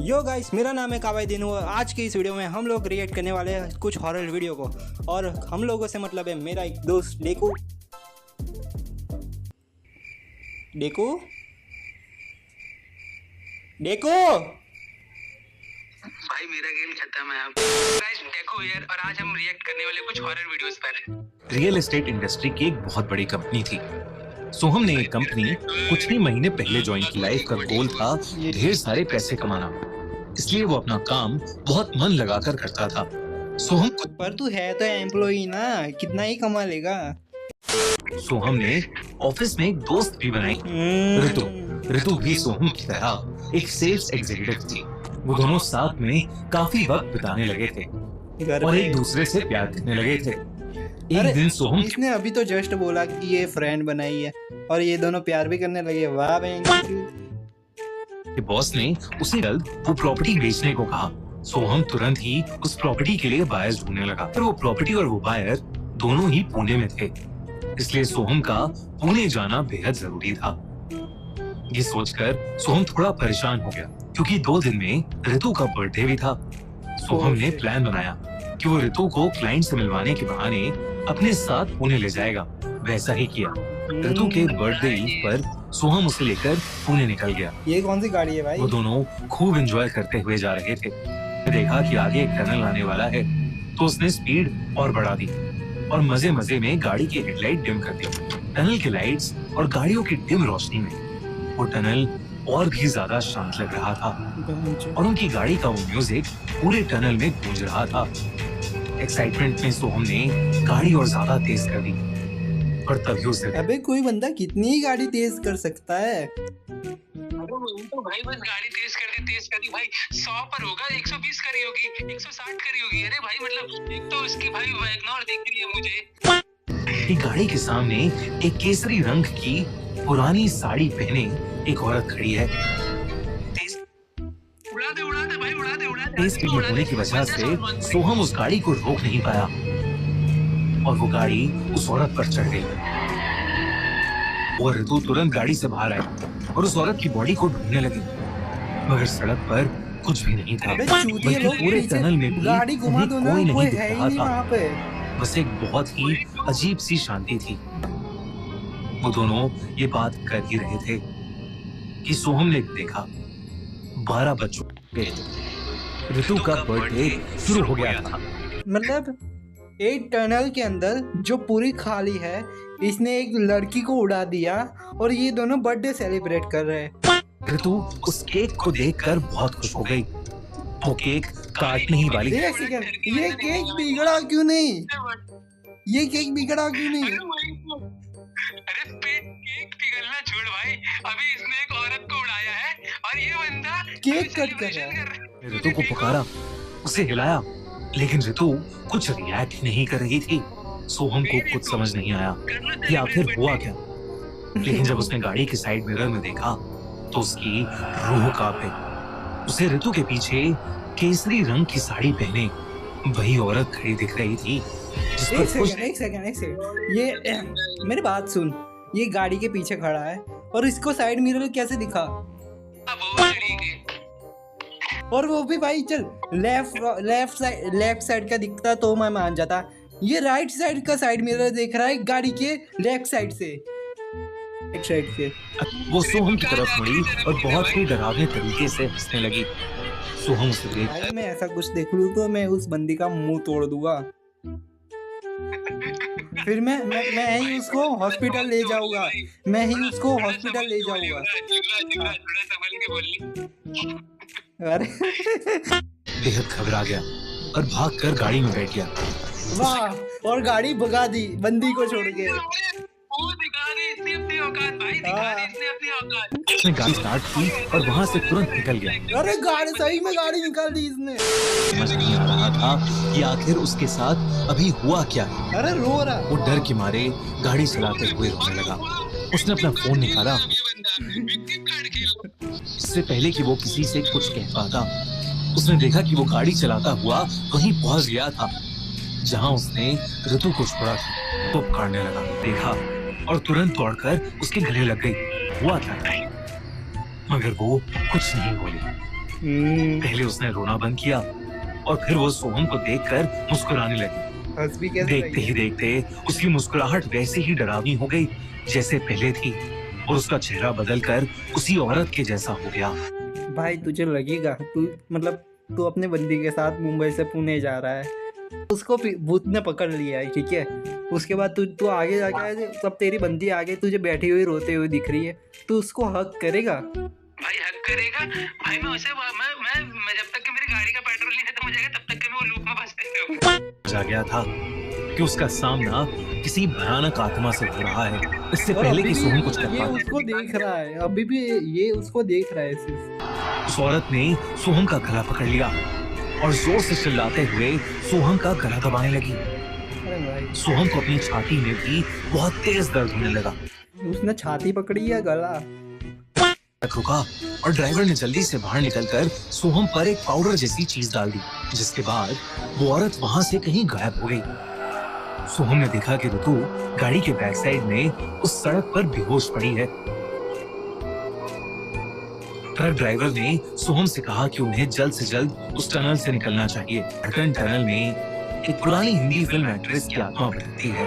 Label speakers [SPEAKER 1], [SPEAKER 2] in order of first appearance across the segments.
[SPEAKER 1] Yo guys, मेरा नाम है कावाई दिनू और आज की इस वीडियो में हम लोग रिएक्ट करने वाले हैं कुछ हॉरर वीडियो को। और हम लोगों से मतलब है मेरा एक दोस्त डेकू। डेकू डेकू
[SPEAKER 2] भाई मेरा गेम खत्म है अब। गाइस डेको हियर और आज हम रिएक्ट करने वाले कुछ हॉरर वीडियोस पर।
[SPEAKER 3] रियल एस्टेट इंडस्ट्री की एक बहुत बड़ी कंपनी थी। सोहम ने ये कंपनी कुछ ही महीने पहले ज्वाइन की। लाइफ का गोल था ढेर सारे पैसे कमाना, इसलिए वो अपना काम बहुत मन लगाकर करता था। सोहम
[SPEAKER 1] पर तू है तो एम्प्लॉई ना, कितना ही कमा लेगा।
[SPEAKER 3] सोहम ने ऑफिस में एक दोस्त भी बनाई, ऋतु। ऋतु भी सोहम की तरह एक सेल्स एग्जीक्यूटिव थी। वो दोनों साथ में काफी वक्त बिताने लगे थे और एक दूसरे से प्यार करने लगे थे। एक दिन सोहम
[SPEAKER 1] इसने अभी तो जस्ट बोला कि ये फ्रेंड बनाई है और ये दोनों प्यार भी करने लगे। वाह बहन।
[SPEAKER 3] के बॉस ने उसे जल्द वो प्रॉपर्टी बेचने को कहा। सोहम तुरंत ही उस प्रॉपर्टी के लिए बायर्स ढूंढने लगा। पर वो प्रॉपर्टी और वो बायर दोनों ही पुणे में थे, इसलिए सोहम का पुणे जाना बेहद जरूरी था। ये सोचकर सोहम थोड़ा परेशान हो गया, क्योंकि 2 दिन में ऋतु का बर्थडे भी था। सोहम ने प्लान बनाया कि वो ऋतु को क्लाइंट से मिलवाने के बहाने अपने साथ पुणे ले जाएगा। वैसा ही किया। ऋतु के बर्थडे ईव पर सोहम उसे लेकर पुणे निकल गया।
[SPEAKER 1] ये कौन सी गाड़ी है भाई?
[SPEAKER 3] वो दोनों खूब एंजॉय करते हुए जा रहे थे। देखा कि आगे एक टनल आने वाला है, तो उसने स्पीड और बढ़ा दी और मजे मजे में गाड़ी की हेडलाइट डिम कर दी। टनल की लाइट्स और गाड़ियों की डिम रोशनी में वो टनल और भी ज्यादा शांत लग रहा था और उनकी गाड़ी का वो म्यूजिक पूरे टनल में गूंज रहा था। एक्साइटमेंट में सोहम ने गाड़ी और ज्यादा तेज कर दी और तभी उसे
[SPEAKER 1] अबे कोई बंदा कितनी ही गाड़ी तेज कर सकता है?
[SPEAKER 2] तो भाई बस गाड़ी तेज कर दी भाई। 100 पर होगा, 120 करी होगी, 160 करी होगी। अरे भाई मतलब एक तो उसकी भाई वैगनर दिख रही है मुझे।
[SPEAKER 3] एक गाड़ी के सामने एक केसरी रंग की पुरानी साड़ी पहने एक औरत खड़ी है।
[SPEAKER 2] उड़ा दे भाई, उड़ा दे।
[SPEAKER 3] तेज स्पीड में होने की वजह से सोहम उस गाड़ी को रोक नहीं पाया और वो गाड़ी उस औरत पर चढ़ गई। और ऋतु तुरंत गाड़ी से बाहर आई और उस औरत की बॉडी को ढूंढने लगी, मगर सड़क पर कुछ भी नहीं था। बल्कि पूरे टनल में भी
[SPEAKER 1] गाड़ी घुमा दो ना,
[SPEAKER 3] कोई नहीं
[SPEAKER 1] कोई
[SPEAKER 3] दिख
[SPEAKER 1] है ही
[SPEAKER 3] रहा
[SPEAKER 1] नहीं
[SPEAKER 3] था।
[SPEAKER 1] वहाँ पे।
[SPEAKER 3] बस एक बहुत ही अजीब सी शांति थी। वो दोनों ये बात कर ही रहे थे कि सोहम ने देखा 12 बज चुके थे। ऋतु का बर्थडे शुरू हो गया था।
[SPEAKER 1] मतलब एक टनल के अंदर जो पूरी खाली है, इसने एक लड़की को उड़ा दिया और ये दोनों बर्थडे सेलिब्रेट कर रहे हैं।
[SPEAKER 3] ऋतु उस केक को देखकर बहुत खुश हो गई। वो केक काटने ही वाली।
[SPEAKER 1] एक सेकंड, ये केक बिगड़ा क्यों नहीं? ये केक बिगड़ा क्यों नहीं?
[SPEAKER 2] अरे केक पिघलना छोड़ भाई, अभी इसने एक औरत को उड़ाया है और ये बंदा
[SPEAKER 1] केक कट कर रहा है।
[SPEAKER 3] ऋतु को पुकारा, उसे हिलाया, लेकिन ऋतु कुछ रिएक्ट ही नहीं कर रही थी। सोहम को कुछ समझ नहीं आया कि आखिर हुआ क्या। लेकिन जब उसने गाड़ी के साइड मिरर में देखा तो उसकी रूह कांप गई। उसे ऋतु के पीछे केसरी रंग की साड़ी पहने वही औरत खड़ी दिख रही थी जिस पर
[SPEAKER 1] एक सेकंड, ये मेरी बात सुन। ये गाड़ी के पीछे खड़ा है और इसको साइड मिरर कैसे दिखा? और वो भी भाई चल लेफ्ट साइड का दिखता तो मैं मान जाता। ये राइट साइड का साइड मिरर देख रहा है गाड़ी के लेफ्ट साइड से।
[SPEAKER 3] वो सोहम की तरफ मुड़ी और बहुत ही डरावने तरीके से हंसने लगी। सोहम उसे देख,
[SPEAKER 1] भाई मैं ऐसा कुछ देख लूं तो मैं उस बंदी का मुंह तोड़ दूंगा। फिर मैं ही उसको हॉस्पिटल ले जाऊंगा। अरे
[SPEAKER 3] बेहद घबरा गया और भागकर गाड़ी में बैठ गया।
[SPEAKER 1] वाह, और गाड़ी भगा दी बंदी को छोड़ के।
[SPEAKER 3] उसने गाड़ी स्टार्ट की और वहां से तुरंत निकल गया।
[SPEAKER 1] अरे गाड़ी सही में गाड़ी निकाल दी इसने।
[SPEAKER 3] समझ नहीं आ रहा था कि आखिर उसके साथ अभी हुआ क्या है।
[SPEAKER 1] अरे रो रहा।
[SPEAKER 3] वो डर के मारे गाड़ी चलाते हुए रोने लगा। उसने अपना फोन निकाला। इससे पहले कि वो किसी से कुछ कह पाता, उसने देखा कि वो गाड़ी चलाता हुआ वहीं पहुंच गया था जहां उसने ऋतु को छोड़ा था। तो पुकारने लगा, देखा और तुरंत दौड़कर उसके गले लग गई। हुआ क्या था? मगर वो कुछ नहीं बोली। पहले उसने रोना बंद किया और फिर वो सोहम को देखकर मुस्कुराने लगी।
[SPEAKER 1] हंस भी कैसे
[SPEAKER 3] देखते
[SPEAKER 1] रही
[SPEAKER 3] ही
[SPEAKER 1] है?
[SPEAKER 3] देखते उसकी मुस्कुराहट वैसे ही डरावनी हो गई जैसे पहले थी और उसका चेहरा बदलकर उसी औरत के जैसा हो गया।
[SPEAKER 1] भाई तुझे लगेगा तू अपने बंदी के साथ मुंबई से पुणे जा रहा है, उसको भूत ने पकड़ लिया है, ठीक है। उसके बाद तू आगे जाके आए, तब तेरी बंदी आगे तुझे बैठी हुई रोते हुए दिख रही है, तू उसको हक करेगा?
[SPEAKER 2] भाई हक करेगा भाई। मैं उसे मैं जब तक कि मेरी गाड़ी का पेट्रोल नहीं खत्म हो जाएगा तब तक कि मैं वो लूप में फंसते रहूंगा।
[SPEAKER 3] जा गया था कि उसका सामना किसी भयानक आत्मा से हो रहा है। इससे
[SPEAKER 1] और
[SPEAKER 3] पहले
[SPEAKER 1] अभी
[SPEAKER 3] कि
[SPEAKER 1] भी
[SPEAKER 3] सोहम कुछ कर
[SPEAKER 1] ये
[SPEAKER 3] पाता,
[SPEAKER 1] उसको देख रहा है, अभी भी ये उसको देख रहा है सिर्फ।
[SPEAKER 3] उस औरत ने सोहम का गला पकड़ लिया और जोर से चिल्लाते हुए सोहम का गला दबाने लगी।
[SPEAKER 1] अरे भाई,
[SPEAKER 3] सोहम को अपनी छाती में भी बहुत तेज दर्द होने लगा।
[SPEAKER 1] उसने छाती पकड़ी या गला?
[SPEAKER 3] रुका और ड्राइवर ने जल्दी से बाहर निकलकर सोहम पर एक पाउडर जैसी चीज डाल दी, जिसके बाद वो औरत वहां से कहीं गायब हो गई। सोहम ने देखा कि ऋतु गाड़ी के बैक साइड में उस सड़क पर बेहोश पड़ी है। ट्रक ड्राइवर ने सोहम से कहा कि उन्हें जल्द से जल्द उस टनल से निकलना चाहिए। अटल टनल में एक पुरानी हिंदी फिल्म एक्ट्रेस की आत्मा भटकती है,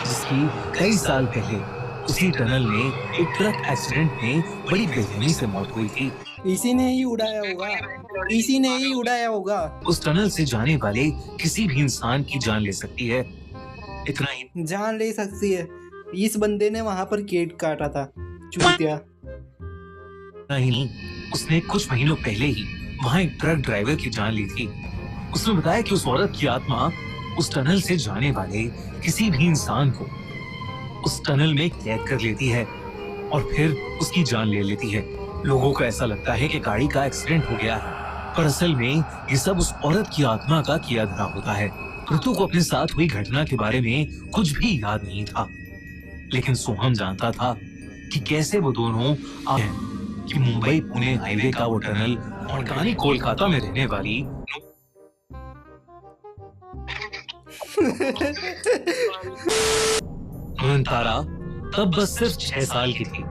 [SPEAKER 3] जिसकी कई साल पहले उसी टनल में एक ट्रक एक्सीडेंट में बड़ी बेरहमी से मौत हुई थी।
[SPEAKER 1] इसी ने ही उड़ाया होगा, इसी ने ही उड़ाया होगा।
[SPEAKER 3] उस टनल से जाने वाले किसी भी इंसान की जान ले सकती है। इतना ही
[SPEAKER 1] जान ले सकती है। इस बंदे ने वहां पर केक काटा था, चूतिया।
[SPEAKER 3] नहीं, उसने कुछ महीनों पहले ही वहां एक ट्रक ड्राइवर की जान ली थी। उसने बताया कि उस औरत की आत्मा उस टनल से जाने वाले किसी भी इंसान को उस टनल में कैद कर लेती है और फिर उसकी जान ले लेती है। लोगों को ऐसा लगता है कि गाड़ी का एक्सीडेंट हो गया है, पर असल में ये सब उस औरत की आत्मा का किया धरा होता है। ऋतु को अपने साथ हुई घटना के बारे में कुछ भी याद नहीं था, लेकिन सोहम जानता था कि कैसे वो दोनों आए कि मुंबई पुणे हाईवे का वो टनल और गानी कोलकाता में रहने वाली तारा तब बस सिर्फ 6 साल की थी।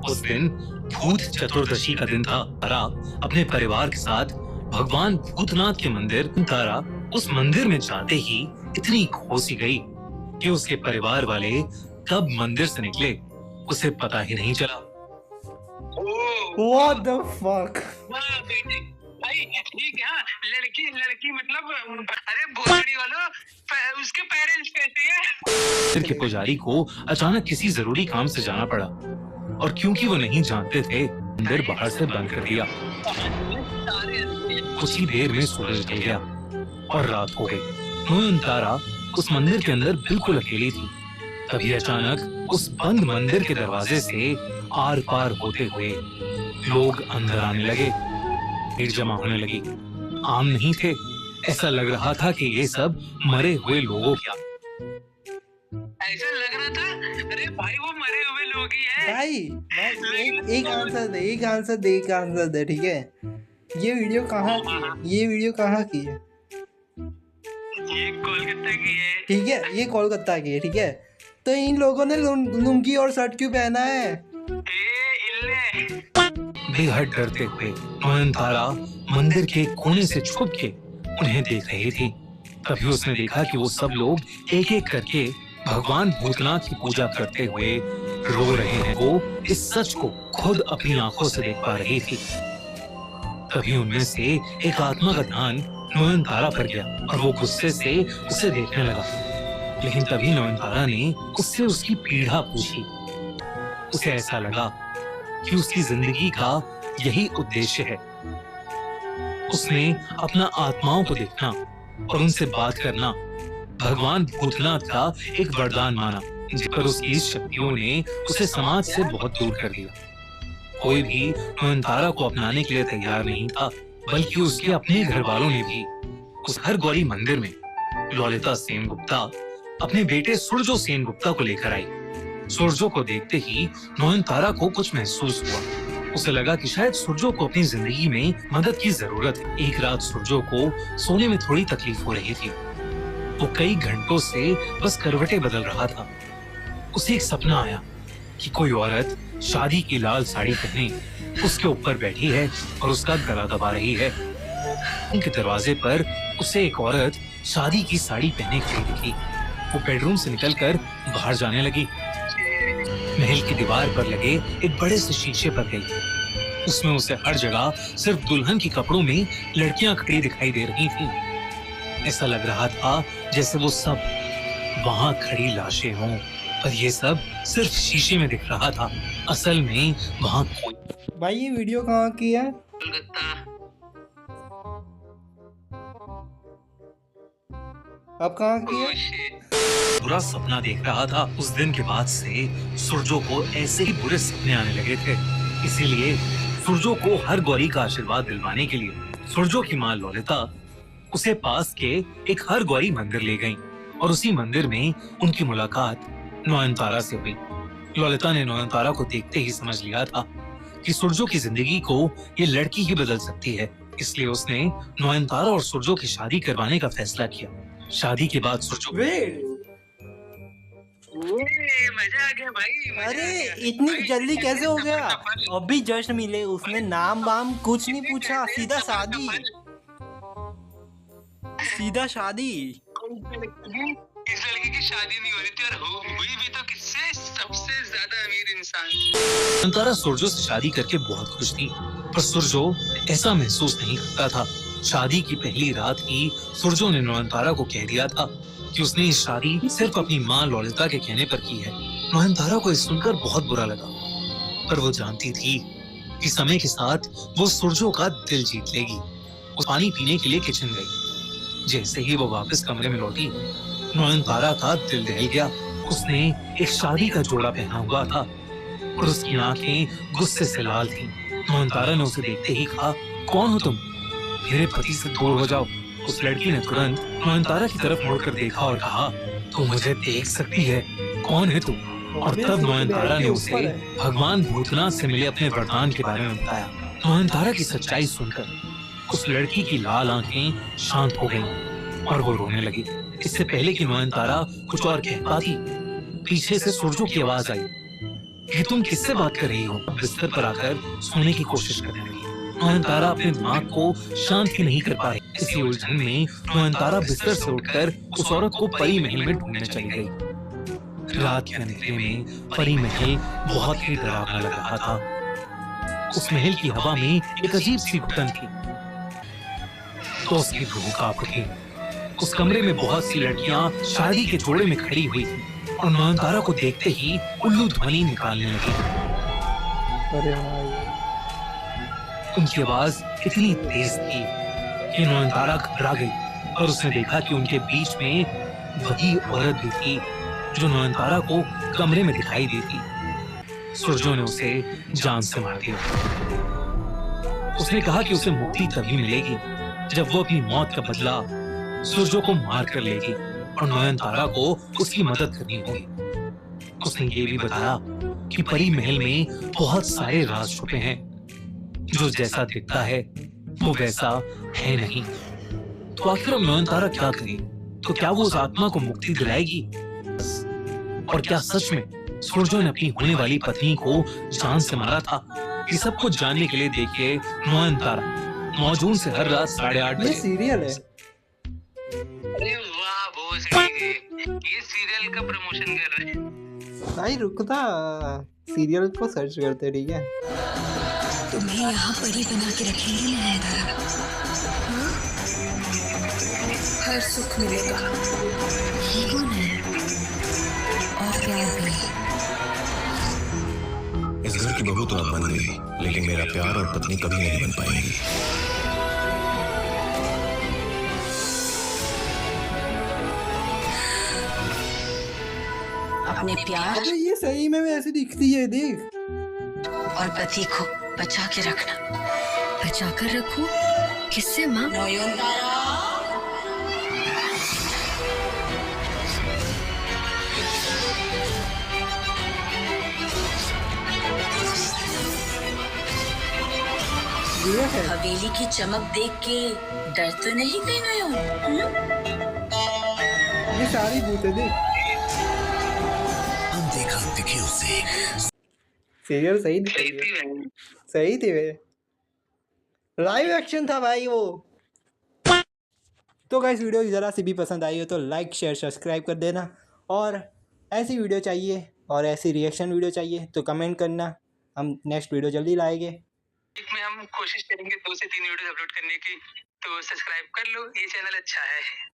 [SPEAKER 3] उस दिन भूत चतुर्दशी का दिन था। तारा अपने परिवार के साथ भगवान भूतनाथ के मंदिर, तारा उस मंदिर में जाते ही इतनी खोसी गई कि उसके परिवार वाले कब मंदिर से निकले उसे पता ही नहीं चला।
[SPEAKER 1] What the fuck?
[SPEAKER 2] वाह बेटे, भाई ठीक है। हाँ, लड़की मतलब अरे भोसड़ी वालों, उसके पेरेंट्स कैसे हैं?
[SPEAKER 3] मंदिर के पुजारी को अचानक किसी जरूरी काम से जाना पड़ा और क्योंकि वो नहीं जानते थे, मंदिर बाहर से बंद कर दिया। कुछ ही देर में सूरज ढल गया और रात हो गई। तारा उस मंदिर के अंदर बिल्कुल अकेली थी। तभी अचानक उस बंद मंदिर के दरवाजे से आर पार होते हुए लोग अंदर आने लगे। भीड़ जमा होने लगी। आम नहीं थे, ऐसा लग रहा था कि ये सब मरे हुए लोगों की
[SPEAKER 2] ऐसा लग रहा था। अरे भाई वो मरे हुए लोग ही हैं।
[SPEAKER 1] भाई एक आंसर दे, ठीक है। ये वीडियो कहाँ की है? ये वीडियो कहाँ की है?
[SPEAKER 2] ये कोलकाता की है।
[SPEAKER 1] ठीक है, ये कोलकाता की है, ठीक है। तो इन लोगों ने लुंगी और शर्ट क्यों पहना है?
[SPEAKER 3] बेहद डरते हुए तारा मंदिर के कोने से छुप के उन्हें देख रही थी। तभी उसने देखा कि वो सब लोग एक एक करके भगवान भूतनाथ की पूजा करते हुए रो रहे हैं। वो इस सच को खुद अपनी आंखों से देख पा रही थी। तभी उनमें से एक आत्मा का ध्यान तारा पर गया और वो गुस्से से उसे देखने लगा। लेकिन तभी तारा ने उससे उसकी पीड़ा पूछी। उसे ऐसा लगा कि उसकी जिंदगी का यही उद्देश्य है। उसने अपना आत्माओं को देखना और उनसे बात करना भगवान भूतनाथ का एक वरदान माना, जिस पर उसकी इस शक्तियों ने उसे समाज से बहुत दूर कर दिया। कोई भी तारा को अपनाने के लिए तैयार नहीं था, बल्कि उसके अपने घर वालों ने भी। उस हर गौरी मंदिर में ललिता सेनगुप्ता अपने बेटे सूरजो सेनगुप्ता को लेकर आई। सूरजो को देखते ही तारा को कुछ महसूस हुआ। उसे लगा कि शायद सूरजो को अपनी जिंदगी में मदद की जरूरत है। एक रात सूरजो को सोने में थोड़ी तकलीफ हो रही थी। वो कई घंटों से बस करवटें बदल रहा था। उसे एक सपना आया कि कोई औरत शादी की लाल साड़ी पहने उसके ऊपर बैठी है और उसका गला दबा रही है। उनके दरवाजे पर उसे एक औरत शादी की साड़ी पहने खड़ी दिखी। वो बेडरूम से निकलकर बाहर जाने लगी। महल की दीवार पर लगे एक बड़े से शीशे पर गई। उसमें उसे हर जगह सिर्फ दुल्हन के कपड़ों में लड़कियां खड़ी दिखाई दे रही थीं। ऐसा लग रहा था जैसे वो सब वहां खड़ी लाशें हों, पर ये सब सिर्फ शीशे में दिख रहा था। असल में वहां कोई
[SPEAKER 1] भाई ये वीडियो कहाँ की है?
[SPEAKER 2] कोलकाता।
[SPEAKER 1] अब कहाँ की है?
[SPEAKER 2] Oh shit.
[SPEAKER 3] बुरा सपना देख रहा था। उस दिन के बाद से सुरजो को ऐसे ही बुरे सपने आने लगे थे। इसीलिए सुरजो को हर गौरी का आशीर्वाद दिलवाने के लिए सुरजो की माँ ललिता उसे पास के एक हर गौरी मंदिर ले गईं और उसी मंदिर में उनकी मुलाकात नयनतारा से हुई। ललिता ने नयनतारा को देखते ही समझ लिया था कि सुरजो की जिंदगी को ये लड़की ही बदल सकती है। इसलिए उसने नयनतारा और सुरजो की शादी करवाने का फैसला किया। शादी के बाद सुरजो
[SPEAKER 1] वेट,
[SPEAKER 2] मजा आ गया भाई, मजा
[SPEAKER 1] अरे
[SPEAKER 2] आ गया।
[SPEAKER 1] इतनी
[SPEAKER 2] भाई,
[SPEAKER 1] जल्दी
[SPEAKER 2] कहते
[SPEAKER 1] कैसे हो
[SPEAKER 2] हैं
[SPEAKER 1] गया?
[SPEAKER 2] सफर का फल।
[SPEAKER 1] अभी जश्न मिले, उसने नाम वाम कुछ नहीं पूछा,
[SPEAKER 2] कहते हैं
[SPEAKER 1] सीधा
[SPEAKER 2] सफर का
[SPEAKER 1] शादी,
[SPEAKER 2] फल।
[SPEAKER 1] सीधा शादी।
[SPEAKER 2] इस लड़की की शादी नहीं हो रही थी और हुई भी तो किससे? सबसे ज्यादा अमीर इंसान।
[SPEAKER 3] नयनतारा सुरजो से शादी करके बहुत खुश थी, पर सुरजो ऐसा महसूस नहीं करता था। शादी की पहली रात ही सुरजो ने नयनतारा को कह दिया था कि उसने ये शादी सिर्फ अपनी माँ ललिता के कहने पर की है। नयनतारा को इस सुनकर बहुत बुरा लगा, पर वो जानती थी कि समय के साथ वो सुरजो का दिल जीत लेगी। वो पानी पीने के लिए किचन गई। जैसे ही वो वापस कमरे में लौटी, नयनतारा का दिल दहल गया। उसने एक शादी का जोड़ा पहना हुआ था और उसकी आंखें गुस्से से लाल थीं। नयनतारा ने उसे देखते ही कहा, कौन हो तुम? मेरे पति से दूर हो जाओ। उस लड़की ने तुरंत नयनतारा की तरफ मुड़कर देखा और कहा, तू मुझे देख सकती है, कौन है तू? और तब नयनतारा ने उसे भगवान भूतनाथ से मिले अपने वरदान के बारे में बताया। नयनतारा की सच्चाई सुनकर उस लड़की की लाल आंखें शांत हो गईं और वो रोने लगी। इससे पहले कि नयनतारा कुछ और कह पाती, पीछे से सुरजो की आवाज आई, ये तुम किससे बात कर रही हो? बिस्तर पर आकर सोने की कोशिश करने लगी। नयनतारा अपने दिमाग को शांत ही नहीं कर पाई। इसी उलझन में नयनतारा बिस्तर से उठकर उस औरत को परी महल में ढूंढने चली गई। रात के अंधेरे में परी महल बहुत ही डरावना लग रहा था। उस महल की हवा में एक अजीब सी घुटन थी, तो उसकी रूह कांप उठी। उस कमरे में बहुत सी लड़कियां शादी के जोड़े में खड़ी हुई थी और नयनतारा को देखते ही उल्लू ध्वनि निकालने लगी।
[SPEAKER 1] अरे भाई,
[SPEAKER 3] उनकी आवाज इतनी तेज थी कि नयनतारा घबरा गई और उसने देखा कि उनके बीच में वही औरत भी थी जो नयनतारा को कमरे में दिखाई दी थी। सुरजो ने उसे जान से मार दिया। उसने कहा कि उसे मुक्ति तभी मिलेगी जब वो अपनी मौत का बदला सुरजो को मार कर लेगी और नयनतारा को उसकी मदद करनी होगी। उसने ये भी बताया कि परी महल में बहुत सारे राज छुपे हैं, जो जैसा दिखता है वो वैसा है नहीं। तो आखिर अब नयनतारा क्या करे? तो क्या वो उस आत्मा को मुक्ति दिलाएगी? और क्या सच में सुरजो ने अपनी होने वाली पत्नी को जान से मारा था? ये सब कुछ जानने के लिए देखिए नयनतारा, 9 जून से हर रात 8:30
[SPEAKER 1] ये
[SPEAKER 3] बजे।
[SPEAKER 1] सीरियल है।
[SPEAKER 2] अरे वाह, बहुत सही है। ये सीरियल का प्रमोशन कर रहे हैं।
[SPEAKER 1] भाई रुकता, सीरियल को सर्च करते, ठीक है?
[SPEAKER 4] तुम्हें यहाँ परी बना के रखेंगे नयनतारा। हाँ? हर सुख मिलेगा, ये कौन है? और प्यार भी।
[SPEAKER 5] इस घर की बहू तो अब बन गई, लेकिन मेरा प्यार और पत्नी कभी नहीं बन पाएंगी।
[SPEAKER 4] अपने प्यार
[SPEAKER 1] अबे ये सही में ऐसी दिखती है, देख।
[SPEAKER 4] और पति को बचा के रखना। बचा कर रखो? किससे माँ?
[SPEAKER 1] ये है।
[SPEAKER 4] हवेली की चमक देख के डर तो नहीं गई नयन?
[SPEAKER 1] ये सारी भूत है, देख।
[SPEAKER 5] हम देखा दिखे उसे।
[SPEAKER 1] सीरियल सही थी,
[SPEAKER 2] सही थी भाई।
[SPEAKER 1] सही थी वे, लाइव एक्शन था भाई वो। तो गाइस वीडियो ज़रा सी भी पसंद आई हो तो लाइक शेयर सब्सक्राइब कर देना, और ऐसी वीडियो चाहिए और ऐसी रिएक्शन वीडियो चाहिए तो कमेंट करना, हम नेक्स्ट वीडियो जल्दी लाएंगे।
[SPEAKER 2] वीक में हम कोशिश करेंगे 2 से 3 वीडियो अपलोड करने की, तो सब्सक्राइब कर लो, ये चैनल अच्छा है।